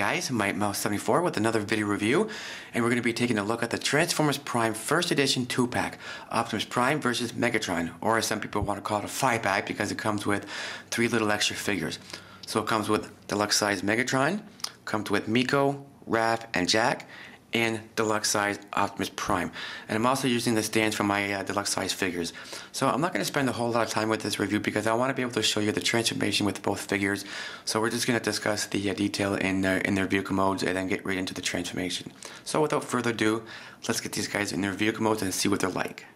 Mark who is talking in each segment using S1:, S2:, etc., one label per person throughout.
S1: guys, Mouse74 with another video review, and we're going to be taking a look at the Transformers Prime First Edition 2-pack, Optimus Prime versus Megatron, or as some people want to call it, a 5-pack because it comes with 3 little extra figures. So it comes with deluxe size Megatron, comes with Miko, Raph, and Jack, and deluxe size Optimus Prime. And I'm also using the stands for my deluxe size figures. So I'm not going to spend a whole lot of time with this review because I want to be able to show you the transformation with both figures. So we're just going to discuss the detail in their vehicle modes and then get right into the transformation. So without further ado, let's get these guys in their vehicle modes and see what they're like.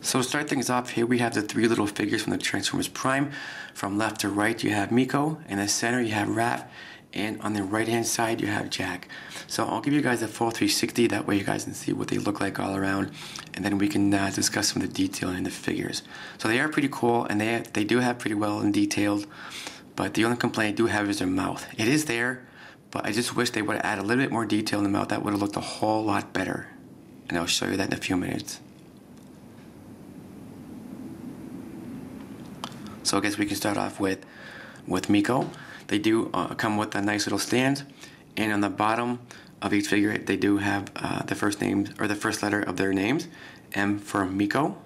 S1: So to start things off, here we have the 3 little figures from the Transformers Prime. From left to right you have Miko, in the center you have Raph, and on the right hand side you have Jack. So I'll give you guys a full 360, that way you guys can see what they look like all around, and then we can discuss some of the detail in the figures. So they are pretty cool, and they do have pretty well and detailed, but the only complaint I do have is their mouth. It is there, but I just wish they would add a little bit more detail in the mouth. That would have looked a whole lot better, and I'll show you that in a few minutes. So I guess we can start off with Miko. They do come with a nice little stand, and on the bottom of each figure they do have the first names, or the first letter of their names. M for Miko.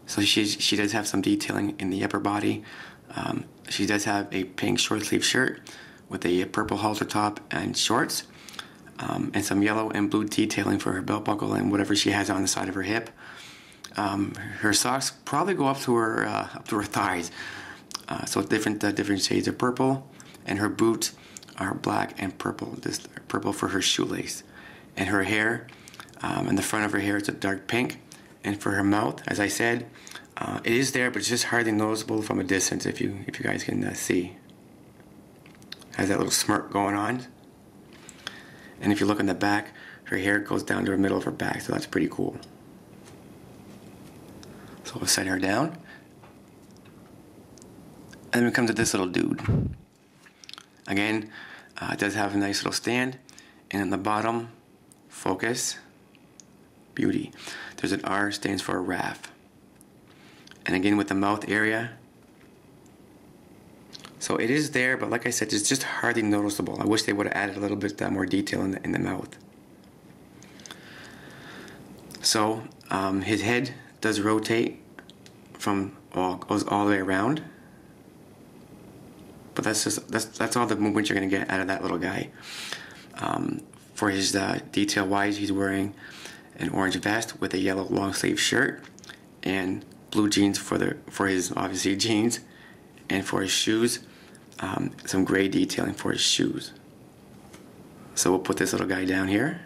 S1: So she does have some detailing in the upper body. She does have a pink short sleeve shirt with a purple halter top and shorts, and some yellow and blue detailing for her belt buckle and whatever she has on the side of her hip. Her socks probably go up to her thighs. So different shades of purple, and her boots are black and purple. This purple for her shoelace, and her hair, in the front of her hair, is a dark pink. And for her mouth, as I said, it is there, but it's just hardly noticeable from a distance. If you guys can see, has that little smirk going on. And if you look in the back, her hair goes down to the middle of her back, so that's pretty cool. So we'll set her down. And then we come to this little dude. Again, it does have a nice little stand, and on the bottom, focus, beauty. There's an R, stands for Raph. And again with the mouth area. So it is there, but like I said, it's just hardly noticeable. I wish they would have added a little bit more detail in the mouth. So his head does rotate goes all the way around. But that's all the movement you're going to get out of that little guy. For his detail wise, he's wearing an orange vest with a yellow long sleeve shirt and blue jeans for his obviously jeans, and for his shoes, some gray detailing for his shoes. So we'll put this little guy down here.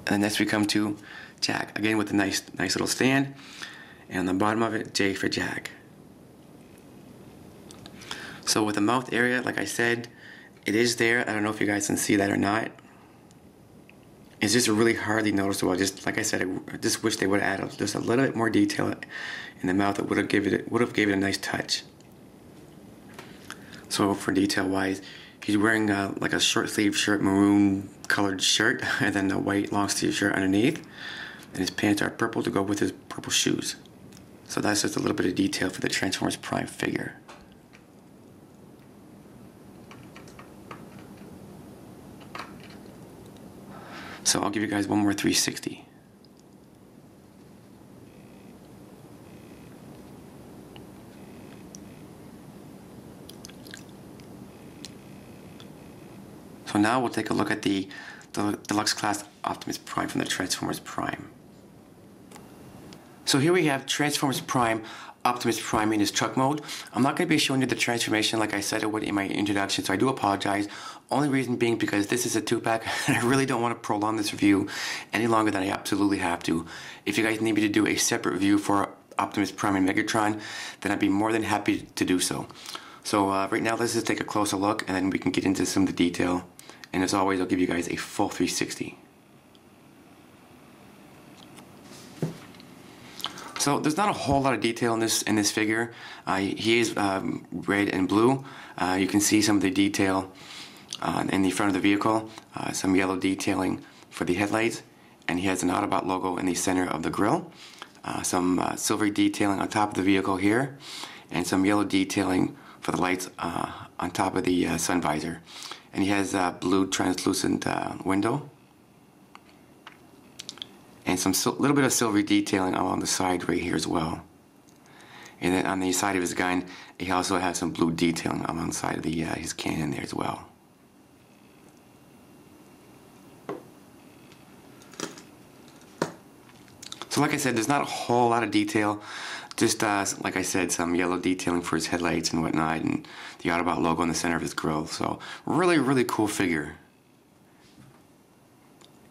S1: And then next we come to Jack, again with a nice little stand. And on the bottom of it, J for Jack. So with the mouth area, like I said, it is there. I don't know if you guys can see that or not. It's just really hardly noticeable. Just like I said, I just wish they would have added just a little bit more detail in the mouth. That would have gave it a nice touch. So for detail wise, he's wearing like a short sleeve shirt, maroon colored shirt, and then a white long sleeve shirt underneath. And his pants are purple to go with his purple shoes. So that's just a little bit of detail for the Transformers Prime figure. So I'll give you guys one more 360. So now we'll take a look at the deluxe class Optimus Prime from the Transformers Prime. So here we have Transformers Prime, Optimus Prime in his truck mode. I'm not going to be showing you the transformation like I said I would in my introduction, so I do apologize. Only reason being because this is a 2-pack and I really don't want to prolong this review any longer than I absolutely have to. If you guys need me to do a separate review for Optimus Prime and Megatron, then I'd be more than happy to do so. So right now let's just take a closer look, and then we can get into some of the detail. And as always, I'll give you guys a full 360. So there's not a whole lot of detail in this figure. He is red and blue. You can see some of the detail in the front of the vehicle, some yellow detailing for the headlights, and he has an Autobot logo in the center of the grille. some silvery detailing on top of the vehicle here, and some yellow detailing for the lights on top of the sun visor. And he has a blue translucent window, and some little bit of silvery detailing along the side right here as well. And then on the side of his gun, he also has some blue detailing along the side of the his cannon there as well. So like I said, there's not a whole lot of detail. Just like I said, some yellow detailing for his headlights and whatnot, and the Autobot logo in the center of his grille. So really, really cool figure.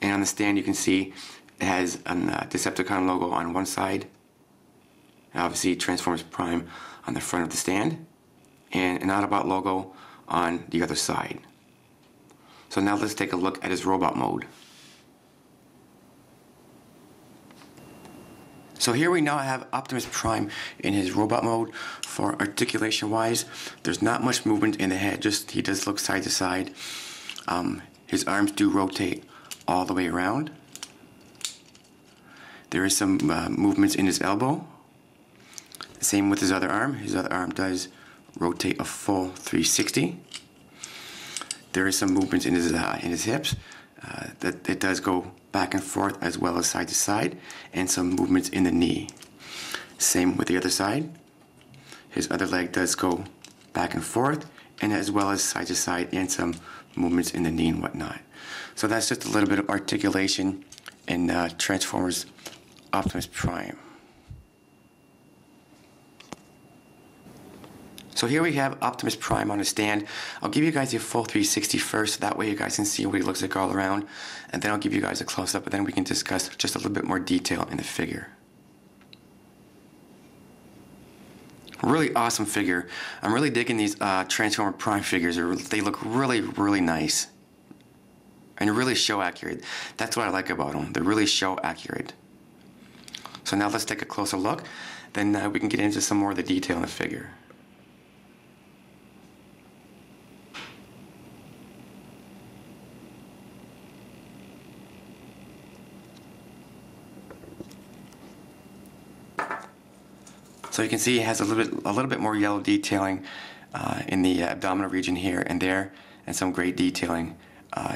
S1: And on the stand, you can see it has a Decepticon logo on one side, and obviously Transformers Prime on the front of the stand, and an Autobot logo on the other side. So now let's take a look at his robot mode. So here we now have Optimus Prime in his robot mode. For articulation wise, there's not much movement in the head, just he does look side to side. His arms do rotate all the way around. There is some movements in his elbow. Same with his other arm. His other arm does rotate a full 360. There is some movements in his hips. That it does go back and forth as well as side to side, and some movements in the knee. Same with the other side. His other leg does go back and forth, and as well as side to side, and some movements in the knee and whatnot. So that's just a little bit of articulation in Transformers Optimus Prime. So here we have Optimus Prime on a stand. I'll give you guys a full 360 first, that way you guys can see what he looks like all around, and then I'll give you guys a close-up, and then we can discuss just a little bit more detail in the figure. Really awesome figure. I'm really digging these Transformer Prime figures. They look really, really nice. And really show accurate. That's what I like about them. They're really show accurate. So now let's take a closer look, then we can get into some more of the detail in the figure. So you can see it has a little bit more yellow detailing in the abdominal region here and there, and some gray detailing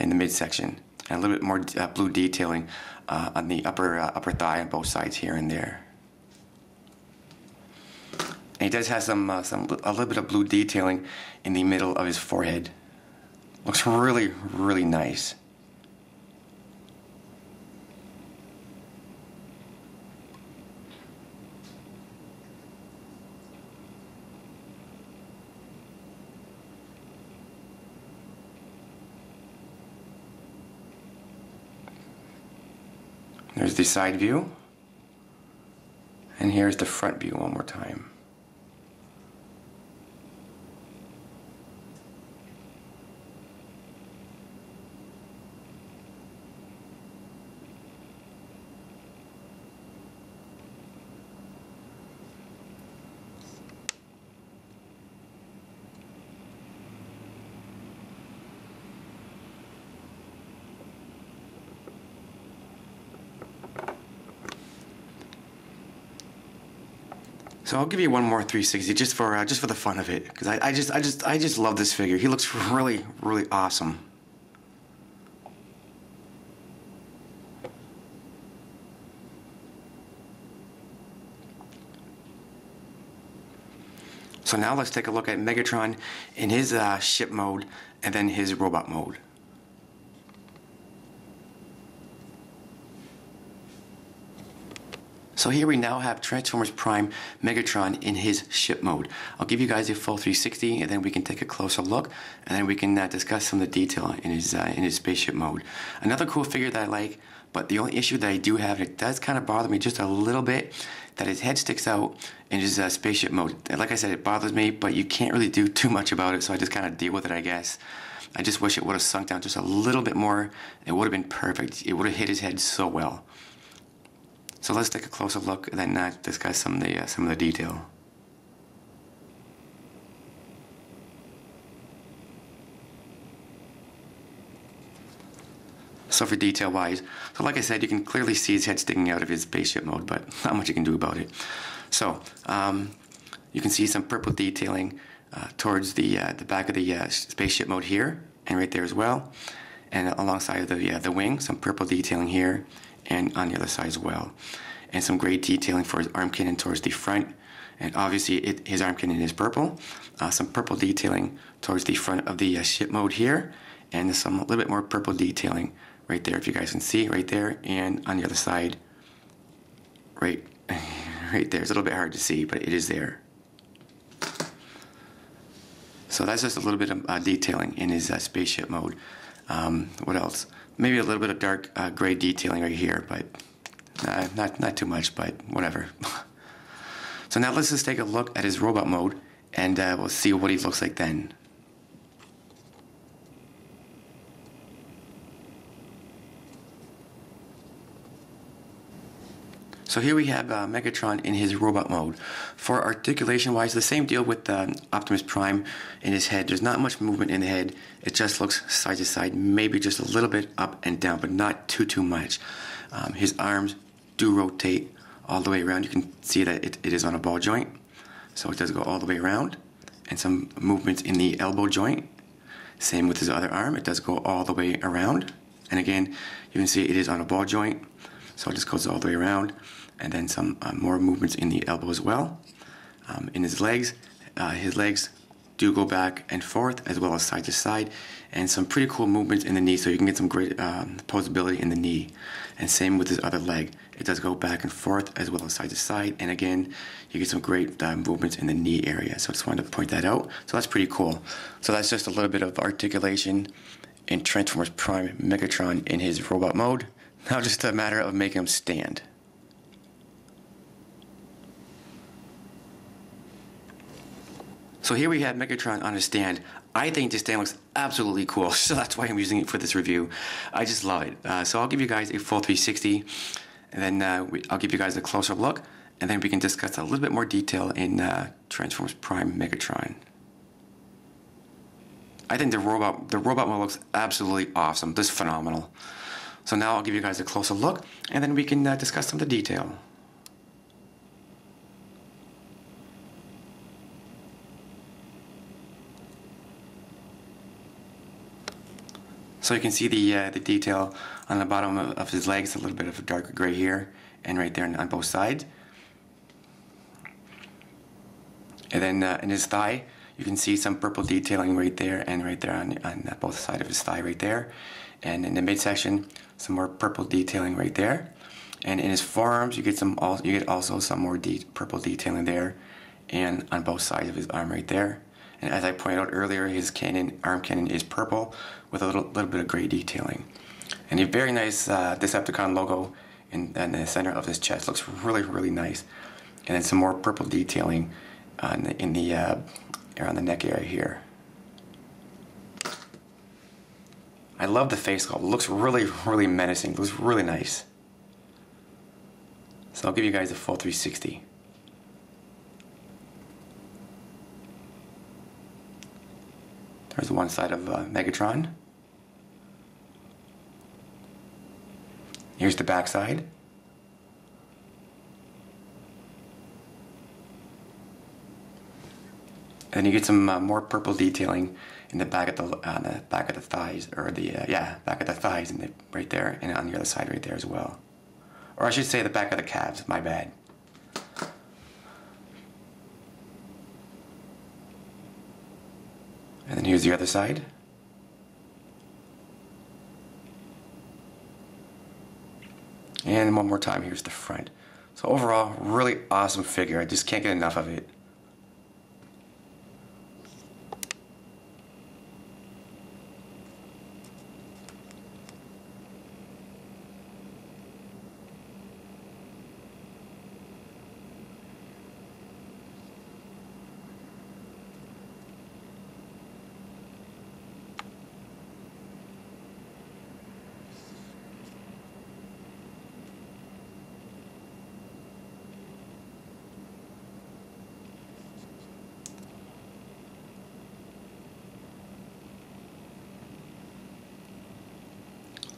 S1: in the midsection, and a little bit more blue detailing on the upper thigh on both sides here and there. And he does have a little bit of blue detailing in the middle of his forehead. Looks really, really nice. There's the side view, and here's the front view one more time. So I'll give you one more 360 just for the fun of it, because I just love this figure. He looks really, really awesome. So now let's take a look at Megatron in his ship mode and then his robot mode. So here we now have Transformers Prime Megatron in his ship mode. I'll give you guys a full 360, and then we can take a closer look, and then we can discuss some of the detail in his spaceship mode. Another cool figure that I like, but the only issue that I do have, and it does kind of bother me just a little bit, that his head sticks out in his spaceship mode. And like I said, it bothers me, but you can't really do too much about it, so I just kind of deal with it, I guess. I just wish it would have sunk down just a little bit more. It would have been perfect. It would have hit his head so well. So let's take a closer look and then discuss some of the detail. So for detail wise, so like I said, you can clearly see his head sticking out of his spaceship mode, but not much you can do about it. So you can see some purple detailing towards the back of the spaceship mode here, and right there as well. And alongside of the wing, some purple detailing here, and on the other side as well. And some gray detailing for his arm cannon towards the front. And obviously his arm cannon is purple. Some purple detailing towards the front of the ship mode here, and some a little bit more purple detailing right there, if you guys can see, right there, and on the other side, right there. It's a little bit hard to see, but it is there. So that's just a little bit of detailing in his spaceship mode. What else? Maybe a little bit of dark gray detailing right here, but not too much, but whatever. So now let's just take a look at his robot mode, and we'll see what he looks like then. So here we have Megatron in his robot mode. For articulation wise, the same deal with Optimus Prime in his head. There's not much movement in the head. It just looks side to side, maybe just a little bit up and down, but not too much. His arms do rotate all the way around. You can see that it is on a ball joint, so it does go all the way around. And some movements in the elbow joint. Same with his other arm, it does go all the way around. And again, you can see it is on a ball joint, so it just goes all the way around. And then some more movements in the elbow as well. In his legs do go back and forth as well as side to side, and some pretty cool movements in the knee, so you can get some great posability in the knee. And same with his other leg, it does go back and forth as well as side to side, and again you get some great movements in the knee area. So I just wanted to point that out. So that's pretty cool. So that's just a little bit of articulation in Transformers Prime Megatron in his robot mode. Now just a matter of making him stand. So here we have Megatron on a stand. I think this stand looks absolutely cool, so that's why I'm using it for this review. I just love it. So I'll give you guys a full 360, and then I'll give you guys a closer look, and then we can discuss a little bit more detail in Transformers Prime Megatron. I think the robot mode looks absolutely awesome, just phenomenal. So now I'll give you guys a closer look, and then we can discuss some of the detail. So you can see the detail on the bottom of his legs, a little bit of a darker gray here, and right there on both sides. And then in his thigh, you can see some purple detailing right there and right there on both sides of his thigh right there. And in the midsection, some more purple detailing right there. And in his forearms, you get also some more purple detailing there, and on both sides of his arm right there. And as I pointed out earlier, his arm cannon is purple with a little bit of gray detailing. And a very nice Decepticon logo in the center of his chest. Looks really nice. And then some more purple detailing around the neck area here. I love the face sculpt. It looks really menacing. It looks really nice. So I'll give you guys a full 360. There's one side of Megatron. Here's the back side. And then you get some more purple detailing in the back of the thighs, or back of the thighs, and right there, and on the other side right there as well. Or I should say the back of the calves. My bad. And then here's the other side. And one more time, here's the front. So overall, really awesome figure. I just can't get enough of it.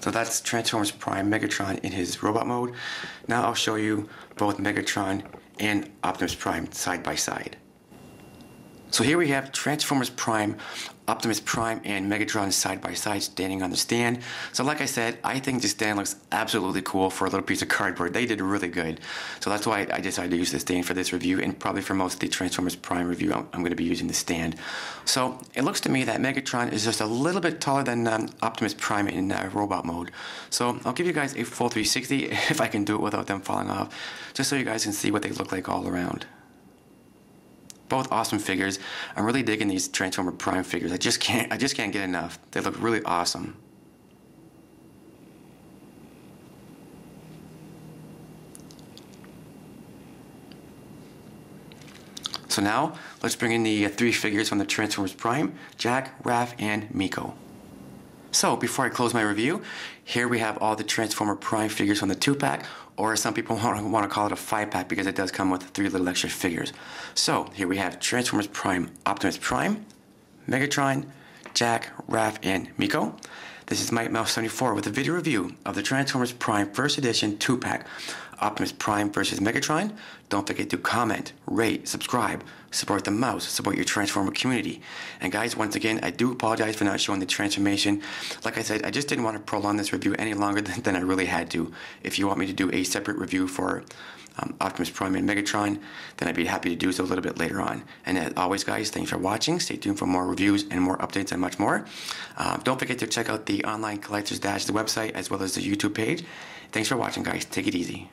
S1: So that's Transformers Prime Megatron in his robot mode. Now I'll show you both Megatron and Optimus Prime side by side. So here we have Transformers Prime, Optimus Prime, and Megatron side by side standing on the stand. So like I said, I think the stand looks absolutely cool for a little piece of cardboard. They did really good. So that's why I decided to use the stand for this review, and probably for most of the Transformers Prime review, I'm going to be using the stand. So it looks to me that Megatron is just a little bit taller than Optimus Prime in robot mode. So I'll give you guys a full 360 if I can do it without them falling off, just so you guys can see what they look like all around. Both awesome figures. I'm really digging these Transformer Prime figures. I just can't get enough. They look really awesome. So now let's bring in the three figures from the Transformers Prime: Jack, Raph, and Miko. So before I close my review, here we have all the Transformer Prime figures from the 2-pack, or some people want to call it a 5-pack because it does come with 3 little extra figures. So here we have Transformers Prime Optimus Prime, Megatron, Jack, Raph, and Miko. This is Mike Mouse 74 with a video review of the Transformers Prime First Edition 2-pack, Optimus Prime versus Megatron. Don't forget to comment, rate, subscribe, support the mouse, support your Transformer community. And guys, once again, I do apologize for not showing the transformation. Like I said, I just didn't want to prolong this review any longer than I really had to. If you want me to do a separate review for Optimus Prime and Megatron, then I'd be happy to do so a little bit later on. And as always, guys, thanks for watching. Stay tuned for more reviews and more updates and much more. Don't forget to check out the Online Collectors Dash, the website, as well as the YouTube page. Thanks for watching, guys. Take it easy.